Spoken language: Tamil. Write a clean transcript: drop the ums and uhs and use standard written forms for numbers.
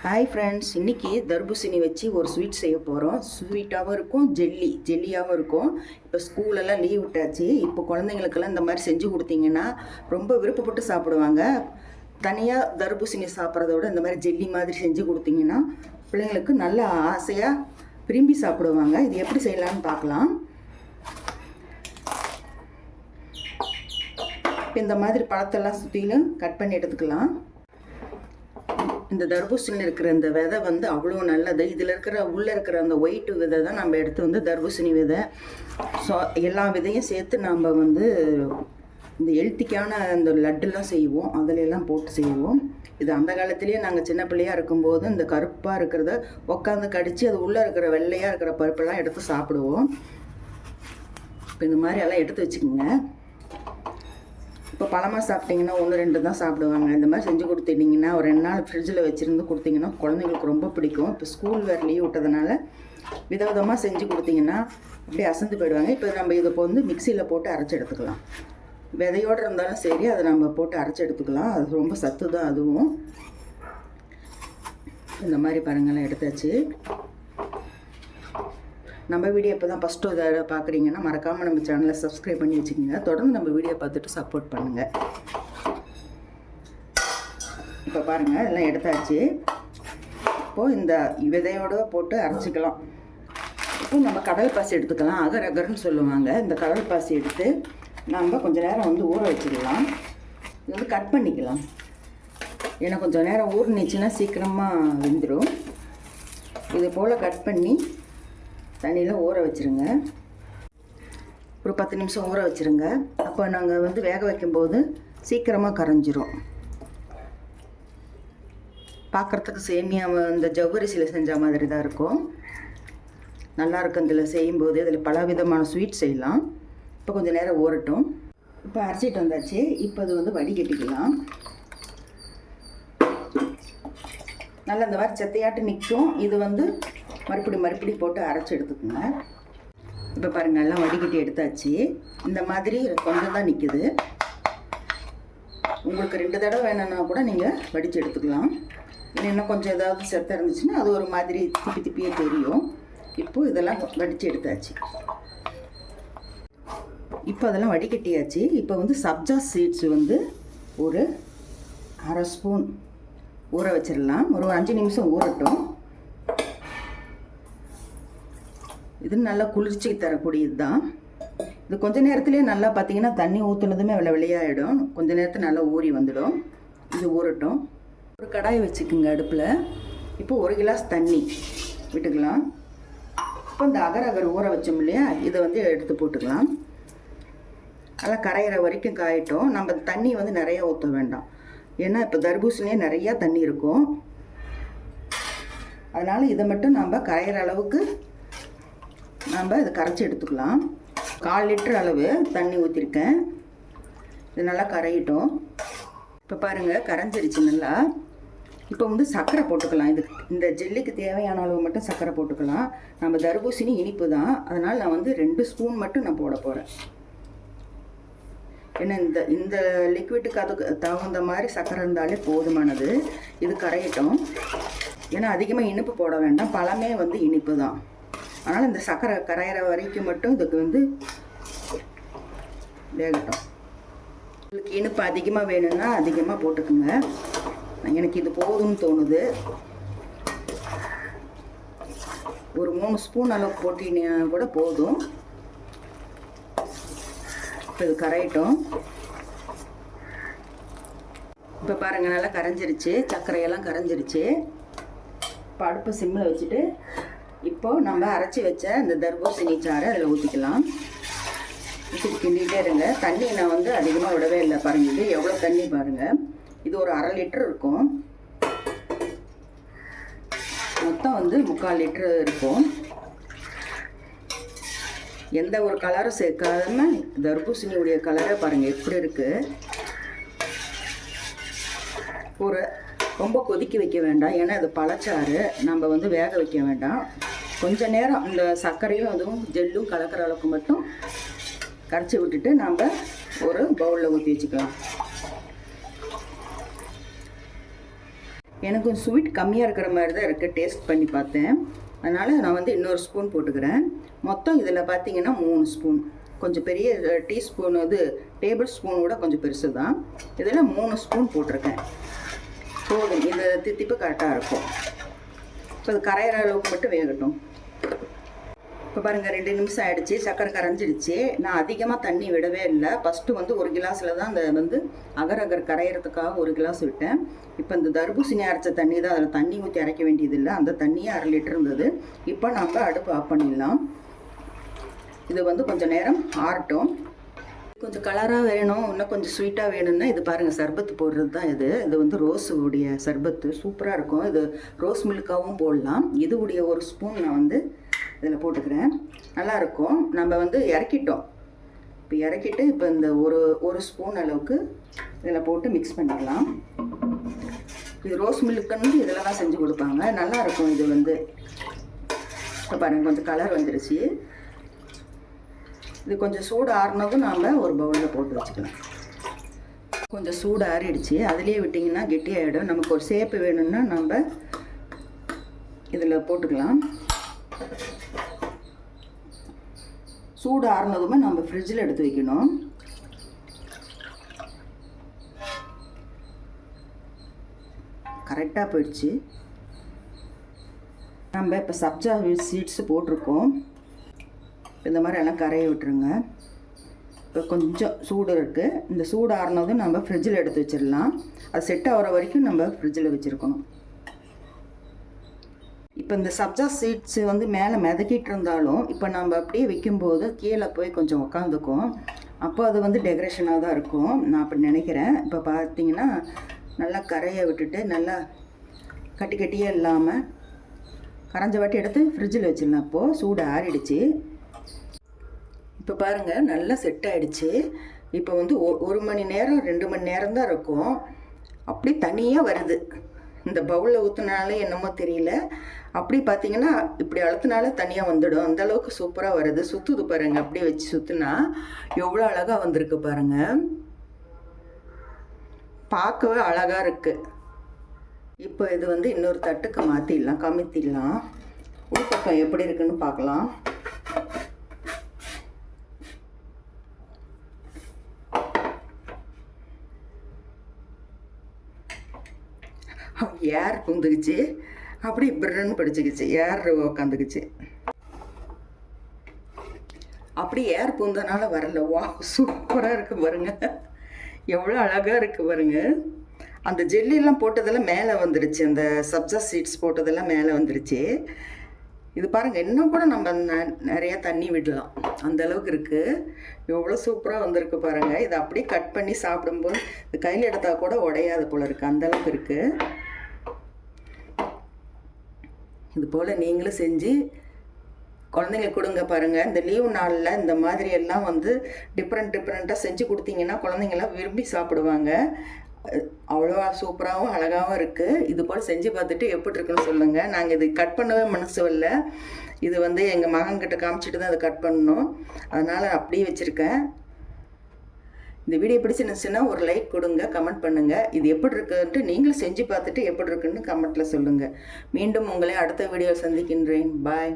ஹாய் ஃப்ரெண்ட்ஸ், இன்றைக்கி தர்பூசணி வச்சு ஒரு ஸ்வீட் செய்ய போகிறோம். ஸ்வீட்டாகவும் இருக்கும், ஜெல்லியாகவும் இருக்கும். இப்போ ஸ்கூலெல்லாம் லீவ் விட்டாச்சு. இப்போ குழந்தைங்களுக்கெல்லாம் இந்த மாதிரி செஞ்சு கொடுத்தீங்கன்னா ரொம்ப விருப்பப்பட்டு சாப்பிடுவாங்க. தனியாக தர்பூசணி சாப்பிட்றத விட இந்த மாதிரி ஜெல்லி மாதிரி செஞ்சு கொடுத்தீங்கன்னா பிள்ளைங்களுக்கு நல்ல ஆசையாக விரும்பி சாப்பிடுவாங்க. இது எப்படி செய்யலான்னு பார்க்கலாம். இப்போ இந்த மாதிரி பழத்தெல்லாம் சுற்றிலும் கட் பண்ணி எடுத்துக்கலாம். இந்த தர்பூசணியில் இருக்கிற இந்த விதை வந்து அவ்வளோ நல்லது. இதில் உள்ளே இருக்கிற அந்த ஒயிட்டு விதை தான் நம்ம எடுத்து தர்பூசணி விதை. ஸோ எல்லா விதையும் சேர்த்து நம்ம இந்த ஹெல்த்திக்கான இந்த லட்டுலாம் செய்வோம், அதிலெல்லாம் போட்டு செய்வோம். இது அந்த காலத்துலேயே நாங்கள் சின்ன பிள்ளையாக இருக்கும்போது இந்த கருப்பாக இருக்கிறத உட்காந்து கடித்து அது உள்ளே இருக்கிற வெள்ளையாக இருக்கிற பருப்பெல்லாம் எடுத்து சாப்பிடுவோம். இப்போ இந்த மாதிரி எல்லாம் எடுத்து வச்சுக்கோங்க. இப்போ பழமாக சாப்பிட்டிங்கன்னா 1-2 தான் சாப்பிடுவாங்க. இந்த மாதிரி செஞ்சு கொடுத்துட்டிங்கன்னா ஒரு 2 நாள் ஃப்ரிட்ஜில் வச்சுருந்து கொடுத்திங்கன்னா குழந்தைங்களுக்கு ரொம்ப பிடிக்கும். இப்போ ஸ்கூல் வேறு லீவ் விட்டதுனால விதவிதமாக செஞ்சு கொடுத்திங்கன்னா அப்படியே அசந்து போயிடுவாங்க. இப்போ நம்ம இதை மிக்சியில் போட்டு அரைச்சி எடுத்துக்கலாம். விதையோடு இருந்தாலும் சரி, அதை நம்ம போட்டு அரைச்சி எடுத்துக்கலாம். அது ரொம்ப சத்து தான் அதுவும். இந்த மாதிரி பாருங்கள்லாம் எடுத்தாச்சு. நம்ம வீடியோ இப்போ தான் ஃபஸ்ட்டு இதை பார்க்குறீங்கன்னா மறக்காமல் நம்ம சேனலை சப்ஸ்கிரைப் பண்ணி வச்சுக்கோங்க. தொடர்ந்து நம்ம வீடியோ பார்த்துட்டு சப்போர்ட் பண்ணுங்கள். இப்போ பாருங்கள், எல்லாம் எடுத்தாச்சு. இப்போது இந்த விதையோடு போட்டு அரைச்சிக்கலாம். இப்போ நம்ம கடல் பாசி எடுத்துக்கலாம். அகர் அகர்னு சொல்லுவாங்க. இந்த கடல் பாசி எடுத்து நம்ம கொஞ்சம் நேரம் ஊற வச்சுக்கலாம். இது கட் பண்ணிக்கலாம். ஏன்னா கொஞ்சம் நேரம் ஊறினுச்சுன்னா சீக்கிரமாக வெந்துடும். இது போல் கட் பண்ணி தண்ணியில் ஊற வச்சுருங்க. ஒரு 10 நிமிஷம் ஊற வச்சுருங்க. அப்போ நாங்கள் வேக வைக்கும்போது சீக்கிரமாக கரைஞ்சிரும். பார்க்குறதுக்கு சேமியா இந்த ஜவ்வரிசியில் செஞ்ச மாதிரி தான் இருக்கும். நல்லாயிருக்கும். இதில் செய்யும்போது இதில் பல விதமான ஸ்வீட் செய்யலாம். இப்போ கொஞ்சம் நேரம் ஊறட்டும். இப்போ அரைச்சிட்டு வந்தாச்சு. இப்போ அது வடிகட்டிக்கலாம். நல்லா இந்த மாதிரி செத்தையாட்டு நிற்கும். இது மறுபடி போட்டு அரைச்சி எடுத்துக்கோங்க. இப்போ பாருங்கள், எல்லாம் வடிகட்டி எடுத்தாச்சு. இந்த மாதிரி கொஞ்சம் தான் நிற்குது. உங்களுக்கு 2 தடவை வேணும்னா கூட நீங்கள் வடித்து எடுத்துக்கலாம். இன்னும் கொஞ்சம் ஏதாவது செத்த இருந்துச்சுன்னா அது ஒரு மாதிரி திப்பியே தெரியும். இப்போது இதெல்லாம் வடித்து எடுத்தாச்சு. இப்போ அதெல்லாம் வடிகட்டியாச்சு. இப்போ சப்ஜா சீட்ஸ் ஒரு 1/2 ஸ்பூன் ஊற வச்சிடலாம். ஒரு 5 நிமிஷம் ஊறட்டும். இது நல்லா குளிர்ச்சி தரக்கூடியது தான். இது கொஞ்சம் நேரத்துலேயே நல்லா பார்த்தீங்கன்னா தண்ணி ஊற்றுனதுமே வெளியாகிடும். கொஞ்சம் நேரத்தில் நல்லா ஊறி வந்துடும். இது ஊறட்டும். ஒரு கடாயை வச்சுக்குங்க அடுப்பில். இப்போ 1 கிளாஸ் தண்ணி விட்டுக்கலாம். இப்போ இந்த அகர் ஊற வச்சோம் இல்லையா, இதை எடுத்து போட்டுக்கலாம். நல்லா கரையிற வரைக்கும் காயட்டும். நம்ம தண்ணி நிறையா ஊற்ற வேண்டாம். ஏன்னா இப்போ தர்பூசணியே நிறையா தண்ணி இருக்கும். அதனால் இதை மட்டும் நம்ம கரையிற அளவுக்கு நம்ம இதை கரைச்சி எடுத்துக்கலாம். 1/4 லிட்டர் அளவு தண்ணி ஊற்றிருக்கேன். இது நல்லா கரையிட்டோம். இப்போ பாருங்கள், கரைஞ்சிருச்சு நல்லா. இப்போ சர்க்கரை போட்டுக்கலாம். இந்த ஜெல்லிக்கு தேவையான அளவு மட்டும் சர்க்கரை போட்டுக்கலாம். நம்ம தர்பூசணி இனிப்பு தான், அதனால் நான் 2 ஸ்பூன் மட்டும் நான் போட போகிறேன். ஏன்னா இந்த லிக்விட்டுக்கு அதுக்கு தகுந்த மாதிரி சர்க்கரை இருந்தாலே போதுமானது. இது கரையிட்டோம். ஏன்னா அதிகமாக இனிப்பு போட வேண்டாம். பழமே இனிப்பு தான். அதனால் இந்த சர்க்கரை கரையிற வரைக்கும் மட்டும் இதுக்கு வேகட்டும். உங்களுக்கு இனிப்பு அதிகமாக வேணும்னா அதிகமாக போட்டுக்குங்க. எனக்கு இது போதும்னு தோணுது. ஒரு 3 ஸ்பூன் அளவுக்கு போட்டிங்கன்னா கூட போதும். இப்போ இது கரையிட்டோம். இப்போ பாருங்கள், நல்லா கரைஞ்சிருச்சு. சர்க்கரையெல்லாம் கரைஞ்சிருச்சு. இப்போ அடுப்பு சிம்மில் வச்சுட்டு இப்போது நம்ம அரைச்சி வச்ச இந்த தர்பூசணி சாறை அதில் ஊற்றிக்கலாம். ஊற்றி கிண்டிகிட்டே இருங்க. தண்ணி நான் அதிகமாக விடவே இல்லை. பாருங்கள், இது எவ்வளோ தண்ணி பாருங்கள். இது ஒரு 1/2 லிட்டர் இருக்கும். மொத்தம் 3/4 லிட்டர் இருக்கும். எந்த ஒரு கலரும் சேர்க்காம தர்பூசணியுடைய கலரை பாருங்கள் எப்படி இருக்குது. ரொம்ப கொதிக்க வைக்க வேண்டாம். ஏன்னா இது பழச்சாறு, நம்ம வேக வைக்க வேண்டாம். கொஞ்ச நேரம் இந்த சர்க்கரையும் அதுவும் ஜெல்லும் கலக்கிற அளவுக்கு மட்டும் கரைச்சி விட்டுட்டு நம்ம ஒரு பவுலில் ஊற்றி வச்சுக்கலாம். எனக்கு ஸ்வீட் கம்மியாக இருக்கிற மாதிரி தான் இருக்குது, டேஸ்ட் பண்ணி பார்த்தேன். அதனால் நான் வந்து இன்னொரு ஸ்பூன் போட்டுக்கிறேன். மொத்தம் இதில் பார்த்தீங்கன்னா 3 ஸ்பூன், கொஞ்சம் பெரிய டீஸ்பூன், இது டேபிள் ஸ்பூன் கூட கொஞ்சம் பெருசு தான். இதில் 3 ஸ்பூன் போட்டிருக்கேன். போதும், இந்த தித்திப்பு கரெக்டாக இருக்கும். இப்போ அது கரையிற அளவுக்கு மட்டும் வேகட்டும். இப்போ பாருங்கள் 2 நிமிஷம் ஆகிடுச்சி, சர்க்கரை கரைஞ்சிடுச்சு. நான் அதிகமாக தண்ணி விடவே இல்லை. ஃபஸ்ட்டு வந்து 1 கிளாஸில் தான் அந்த வந்து அகர் கரையிறதுக்காக 1 கிளாஸ் விட்டேன். இப்போ இந்த தர்பூசணி அரைச்ச தண்ணி தான், அதில் தண்ணி ஊற்றி அரைக்க வேண்டியதில்லை. அந்த தண்ணியே 1/2 லிட்டர் இருந்தது. இப்போ நம்ம அடுப்பு ஆஃப் பண்ணிடலாம். இது வந்து கொஞ்சம் நேரம் ஆறட்டும். கொஞ்சம் கலராக வேணும், இன்னும் கொஞ்சம் ஸ்வீட்டாக வேணும்னா இது பாருங்கள், சர்பத்து போடுறது தான் இது. இது வந்து ரோஸுடைய சர்பத்து, சூப்பராக இருக்கும். இது ரோஸ் மில்காவும் போடலாம். இதுவுடைய 1 ஸ்பூன் நான் வந்து இதில் போட்டுக்கிறேன். நல்லாயிருக்கும். நம்ம வந்து இறக்கிட்டோம். இப்போ இறக்கிட்டு இப்போ இந்த ஒரு ஸ்பூன் அளவுக்கு இதில் போட்டு மிக்ஸ் பண்ணிக்கலாம். இது ரோஸ் மில்க்குன்னு இதில் தான் செஞ்சு கொடுப்பாங்க, நல்லாயிருக்கும். இது வந்து இப்போ பாருங்கள் கொஞ்சம் கலர் வந்துருச்சு. இது கொஞ்சம் சூடு ஆறுனதும் நாம் ஒரு பவுலில் போட்டு வச்சுக்கலாம். கொஞ்சம் சூடு ஆறிடுச்சு, அதிலே விட்டிங்கன்னா கெட்டியாகிடும். நமக்கு ஒரு சேப்பு வேணும்னா நம்ம இதில் போட்டுக்கலாம். சூடு ஆறுனதுமே நம்ம ஃப்ரிட்ஜில் எடுத்து வைக்கணும். கரெக்டாக போயிடுச்சு. நம்ம இப்போ சப்ஜா சீட்ஸு போட்டிருக்கோம். இந்த மாதிரி எல்லாம் கரையை விட்டுருங்க. இப்போ கொஞ்சம் சூடு இருக்குது. இந்த சூடு ஆறுனதும் நம்ம ஃப்ரிட்ஜில் எடுத்து வச்சிடலாம். அது செட் ஆகிற வரைக்கும் நம்ம ஃப்ரிட்ஜில் வச்சுருக்கணும். இப்போ இந்த சப்ஜா சீட்ஸு வந்து மேலே மிதக்கிட்டு இருந்தாலும் இப்போ நம்ம அப்படியே வைக்கும்போது கீழே போய் கொஞ்சம் உக்காந்துக்கும். அப்போ அது வந்து டெக்கரேஷனாக தான் இருக்கும், நான் அப்படி நினைக்கிறேன். இப்போ பார்த்தீங்கன்னா நல்லா கரையை விட்டுட்டு நல்லா கட்டியே இல்லாமல் கரைஞ்ச வாட்டி எடுத்து ஃப்ரிட்ஜில் வச்சிடலாம். அப்போது சூடு ஆறிடுச்சு. இப்போ பாருங்கள் நல்லா செட் ஆகிடுச்சு. இப்போ வந்து 1 மணி நேரம் 2 மணி நேரம் தான் இருக்கும். அப்படி தனியாக வருது. இந்த பவுலில் ஊற்றுனாலே என்னமோ தெரியல, அப்படி பார்த்தீங்கன்னா இப்படி அழுத்தினால தனியாக வந்துடும். அந்தளவுக்கு சூப்பராக வருது. சுற்றுது பாருங்கள், அப்படியே வச்சு சுற்றுனா எவ்வளோ அழகாக வந்திருக்கு பாருங்கள். பார்க்கவே அழகாக இருக்குது. இப்போ இது வந்து இன்னொரு தட்டுக்கு மாற்றிடலாம், கமித்திடலாம். உள்பக்கம் எப்படி இருக்குன்னு பார்க்கலாம். ஏர் பூந்துக்குச்சு, அப்படி பிறன்னு படிச்சுக்கிச்சு, ஏர் உக்காந்துக்குச்சு. அப்படி ஏர் பூந்தனால வரல. வா, சூப்பராக இருக்குது பாருங்க, எவ்வளோ அழகாக இருக்குது பாருங்க. அந்த ஜெல்லிலாம் போட்டதெல்லாம் மேலே வந்துருச்சு, அந்த சப்ஜா சீட்ஸ் போட்டதெல்லாம் மேலே வந்துருச்சு. இது பாருங்கள், இன்னும் கூட நம்ம நிறையா தண்ணி விடலாம், அந்த அளவுக்கு இருக்குது. எவ்வளோ சூப்பராக வந்திருக்கு பாருங்கள். இதை அப்படியே கட் பண்ணி சாப்பிடும்போது இது கையில் எடுத்தால் கூட உடையாது போல் இருக்குது, அந்தளவுக்கு இருக்குது. இது போல் நீங்களும் செஞ்சு குழந்தைங்களுக்கு கொடுங்க பாருங்கள். இந்த லீவு நாளில் இந்த மாதிரி எல்லாம் வந்து டிஃப்ரெண்ட்டாக செஞ்சு கொடுத்தீங்கன்னா குழந்தைங்கள்லாம் விரும்பி சாப்பிடுவாங்க. அவ்வளோ சூப்பராகவும் அழகாகவும் இருக்குது. இது போல் செஞ்சு பார்த்துட்டு எப்படி இருக்குன்னு சொல்லுங்கள். நாங்கள் இது கட் பண்ணவே மனசு வரல. இது வந்து எங்கள் மகன்கிட்ட காமிச்சிட்டு தான் அதை கட் பண்ணணும், அதனால் அப்படியே வச்சுருக்கேன். இந்த வீடியோ பிடிச்சிருந்துச்சுன்னா ஒரு லைக் கொடுங்க, கமெண்ட் பண்ணுங்கள். இது எப்படி இருக்குன்ட்டு நீங்களும் செஞ்சு பார்த்துட்டு எப்படி இருக்குன்னு கமெண்ட்டில் சொல்லுங்கள். மீண்டும் உங்களை அடுத்த வீடியோவில் சந்திக்கின்றேன். பாய்.